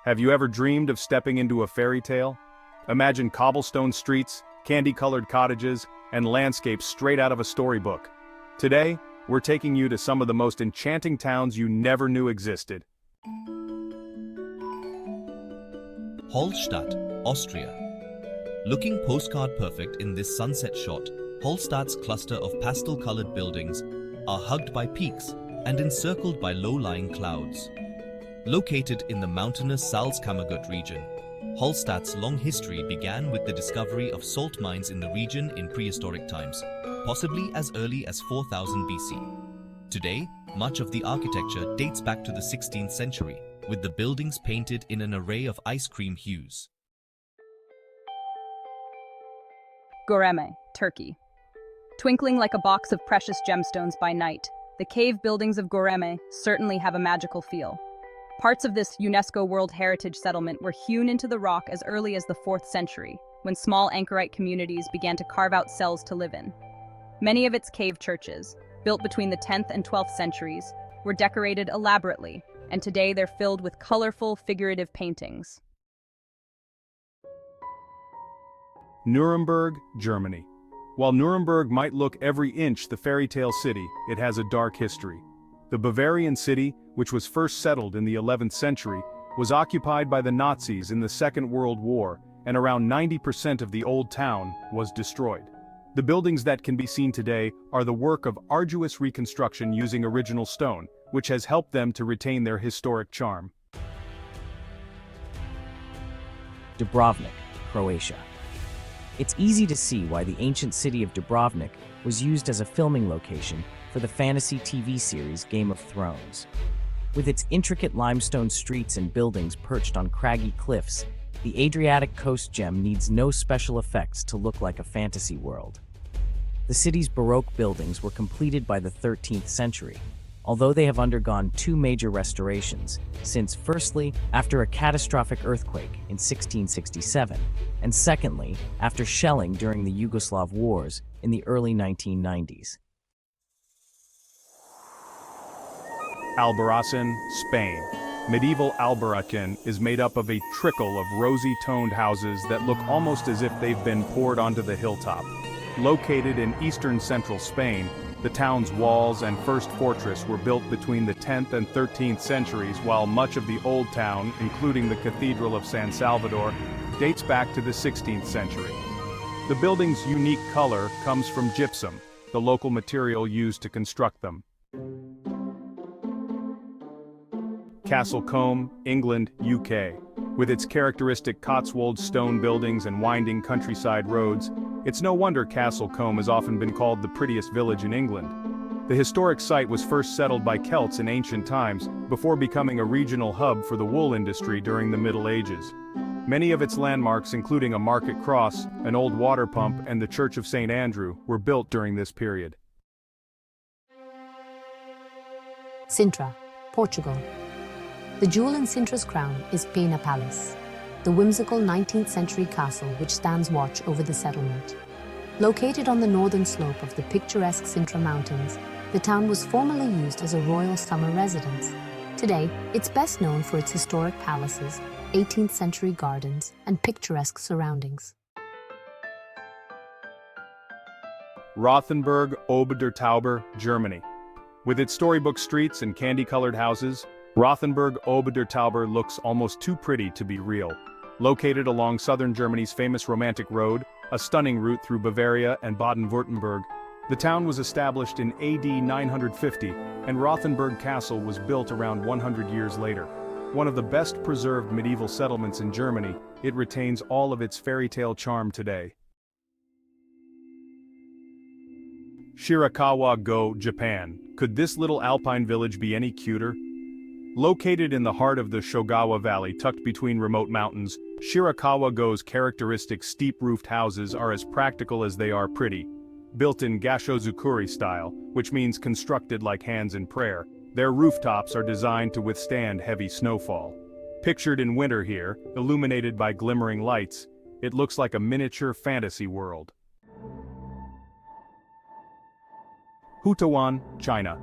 Have you ever dreamed of stepping into a fairy tale? Imagine cobblestone streets, candy-colored cottages, and landscapes straight out of a storybook. Today, we're taking you to some of the most enchanting towns you never knew existed. Hallstatt, Austria. Looking postcard perfect in this sunset shot, Hallstatt's cluster of pastel-colored buildings are hugged by peaks and encircled by low-lying clouds. Located in the mountainous Salzkammergut region, Hallstatt's long history began with the discovery of salt mines in the region in prehistoric times, possibly as early as 4000 BC. Today, much of the architecture dates back to the 16th century, with the buildings painted in an array of ice cream hues. Göreme, Turkey. Twinkling like a box of precious gemstones by night, the cave buildings of Göreme certainly have a magical feel. Parts of this UNESCO World Heritage settlement were hewn into the rock as early as the 4th century, when small anchorite communities began to carve out cells to live in. Many of its cave churches, built between the 10th and 12th centuries, were decorated elaborately, and today they're filled with colorful, figurative paintings. Nuremberg, Germany. While Nuremberg might look every inch the fairy tale city, it has a dark history. The Bavarian city, which was first settled in the 11th century, was occupied by the Nazis in the Second World War, and around 90% of the old town was destroyed. The buildings that can be seen today are the work of arduous reconstruction using original stone, which has helped them to retain their historic charm. Dubrovnik, Croatia. It's easy to see why the ancient city of Dubrovnik was used as a filming location for the fantasy TV series Game of Thrones. With its intricate limestone streets and buildings perched on craggy cliffs, the Adriatic coast gem needs no special effects to look like a fantasy world. The city's Baroque buildings were completed by the 13th century, although they have undergone two major restorations since, firstly, after a catastrophic earthquake in 1667, and secondly, after shelling during the Yugoslav wars in the early 1990s. Albarracín, Spain. Medieval Albarracín is made up of a trickle of rosy-toned houses that look almost as if they've been poured onto the hilltop. Located in eastern central Spain, the town's walls and first fortress were built between the 10th and 13th centuries, while much of the old town, including the Cathedral of San Salvador, dates back to the 16th century. The building's unique color comes from gypsum, the local material used to construct them. Castle Combe, England, UK. With its characteristic Cotswold stone buildings and winding countryside roads, it's no wonder Castle Combe has often been called the prettiest village in England. The historic site was first settled by Celts in ancient times, before becoming a regional hub for the wool industry during the Middle Ages. Many of its landmarks, including a market cross, an old water pump, and the Church of St. Andrew, were built during this period. Sintra, Portugal. The jewel in Sintra's crown is Pena Palace, the whimsical 19th century castle which stands watch over the settlement. Located on the northern slope of the picturesque Sintra Mountains, the town was formerly used as a royal summer residence. Today, it's best known for its historic palaces, 18th century gardens, and picturesque surroundings. Rothenburg ob der Tauber, Germany. With its storybook streets and candy-colored houses, Rothenburg ob der Tauber looks almost too pretty to be real. Located along southern Germany's famous Romantic Road, a stunning route through Bavaria and Baden-Württemberg, the town was established in AD 950, and Rothenburg Castle was built around 100 years later. One of the best preserved medieval settlements in Germany, it retains all of its fairy tale charm today. Shirakawa-gō, Japan. Could this little alpine village be any cuter? Located in the heart of the Shogawa Valley tucked between remote mountains, Shirakawa-gō's characteristic steep-roofed houses are as practical as they are pretty. Built in Gashozukuri style, which means constructed like hands in prayer, their rooftops are designed to withstand heavy snowfall. Pictured in winter here, illuminated by glimmering lights, it looks like a miniature fantasy world. Houtouwan, China.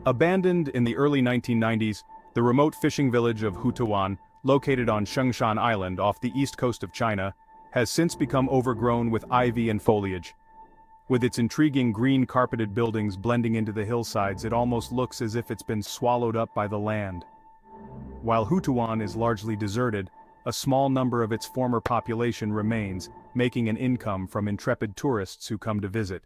Abandoned in the early 1990s, the remote fishing village of Houtouwan located on Shengshan Island off the east coast of China, has since become overgrown with ivy and foliage. With its intriguing green carpeted buildings blending into the hillsides, it almost looks as if it's been swallowed up by the land. While Houtouwan is largely deserted, a small number of its former population remains, making an income from intrepid tourists who come to visit.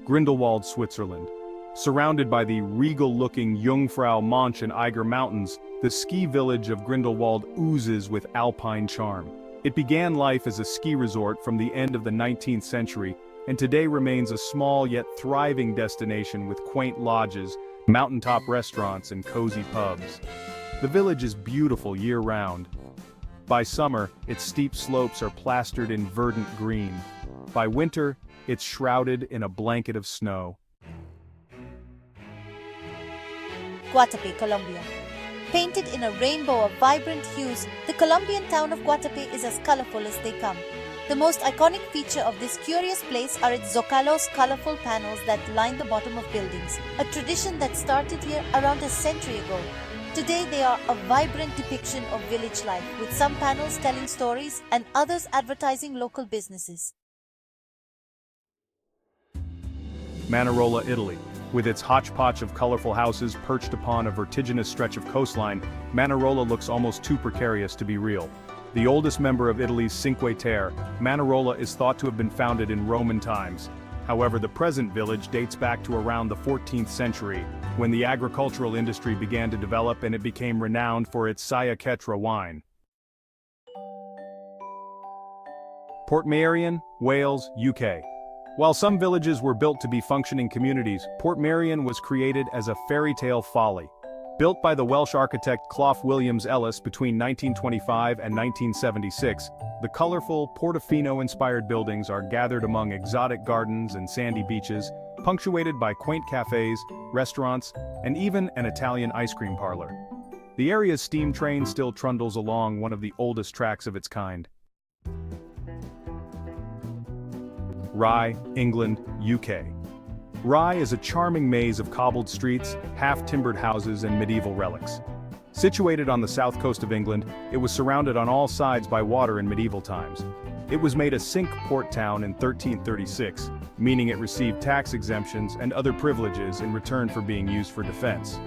Grindelwald, Switzerland. Surrounded by the regal-looking Jungfrau Mönch and Eiger Mountains, the ski village of Grindelwald oozes with alpine charm. It began life as a ski resort from the end of the 19th century, and today remains a small yet thriving destination with quaint lodges, mountaintop restaurants, and cozy pubs. The village is beautiful year-round. By summer, its steep slopes are plastered in verdant green. By winter, it's shrouded in a blanket of snow. Guatapé, Colombia. Painted in a rainbow of vibrant hues, the Colombian town of Guatapé is as colorful as they come. The most iconic feature of this curious place are its zocalos, colorful panels that line the bottom of buildings, a tradition that started here around a century ago. Today they are a vibrant depiction of village life, with some panels telling stories and others advertising local businesses. Manarola, Italy. With its hodgepodge of colorful houses perched upon a vertiginous stretch of coastline, Manarola looks almost too precarious to be real. The oldest member of Italy's Cinque Terre, Manarola is thought to have been founded in Roman times. However, the present village dates back to around the 14th century, when the agricultural industry began to develop and it became renowned for its Sayaketra wine. Portmeirion, Wales, UK. While some villages were built to be functioning communities, Portmeirion was created as a fairy tale folly. Built by the Welsh architect Clough Williams Ellis between 1925 and 1976, the colorful Portofino-inspired buildings are gathered among exotic gardens and sandy beaches, punctuated by quaint cafes, restaurants, and even an Italian ice cream parlor. The area's steam train still trundles along one of the oldest tracks of its kind. Rye, England, UK. Rye is a charming maze of cobbled streets, half-timbered houses, and medieval relics. Situated on the south coast of England, it was surrounded on all sides by water in medieval times. It was made a cinque port town in 1336, meaning it received tax exemptions and other privileges in return for being used for defense.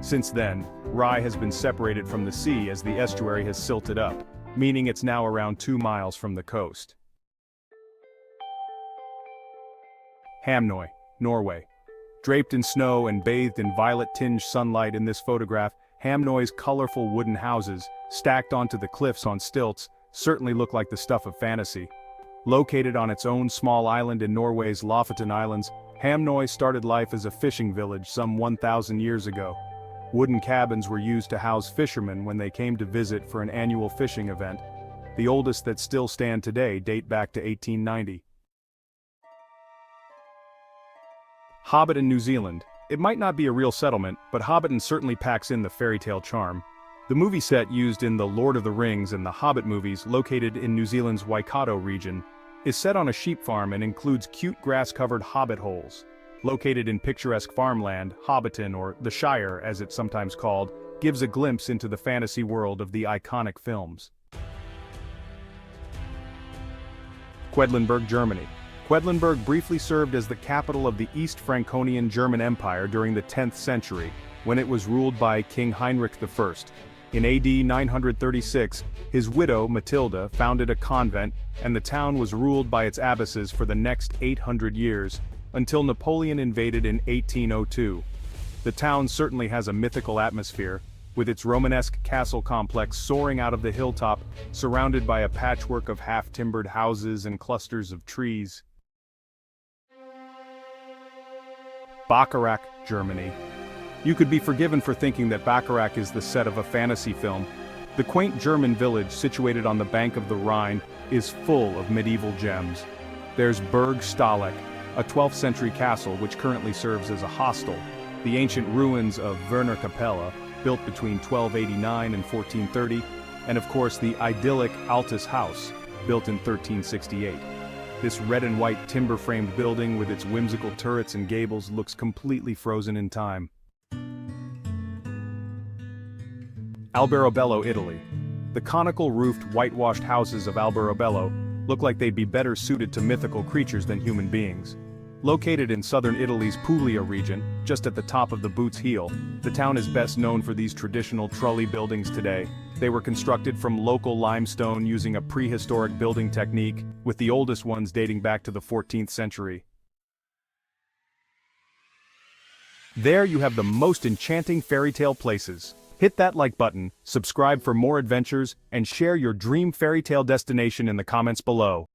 Since then, Rye has been separated from the sea as the estuary has silted up, meaning it's now around 2 miles from the coast. Hamnøy, Norway. Draped in snow and bathed in violet-tinged sunlight in this photograph, Hamnøy's colorful wooden houses, stacked onto the cliffs on stilts, certainly look like the stuff of fantasy. Located on its own small island in Norway's Lofoten Islands, Hamnøy started life as a fishing village some 1,000 years ago. Wooden cabins were used to house fishermen when they came to visit for an annual fishing event. The oldest that still stand today date back to 1890. Hobbiton, New Zealand. It might not be a real settlement, but Hobbiton certainly packs in the fairy tale charm. The movie set used in The Lord of the Rings and the Hobbit movies, located in New Zealand's Waikato region, is set on a sheep farm and includes cute grass-covered hobbit holes. Located in picturesque farmland, Hobbiton, or the Shire as it's sometimes called, gives a glimpse into the fantasy world of the iconic films. Quedlinburg, Germany. Quedlinburg briefly served as the capital of the East Franconian German Empire during the 10th century, when it was ruled by King Heinrich I. In AD 936, his widow, Matilda, founded a convent, and the town was ruled by its abbesses for the next 800 years, until Napoleon invaded in 1802. The town certainly has a mythical atmosphere, with its Romanesque castle complex soaring out of the hilltop, surrounded by a patchwork of half-timbered houses and clusters of trees. Bacharach, Germany. You could be forgiven for thinking that Bacharach is the set of a fantasy film. The quaint German village situated on the bank of the Rhine is full of medieval gems. There's Burg Stahleck, a 12th century castle which currently serves as a hostel, the ancient ruins of Werner Capella, built between 1289 and 1430, and of course the idyllic Altes House, built in 1368. This red and white timber-framed building with its whimsical turrets and gables looks completely frozen in time. Alberobello, Italy. The conical-roofed, whitewashed houses of Alberobello look like they'd be better suited to mythical creatures than human beings. Located in southern Italy's Puglia region, just at the top of the boot's heel, the town is best known for these traditional trulli buildings today. They were constructed from local limestone using a prehistoric building technique, with the oldest ones dating back to the 14th century. There you have the most enchanting fairy tale places. Hit that like button, subscribe for more adventures, and share your dream fairy tale destination in the comments below.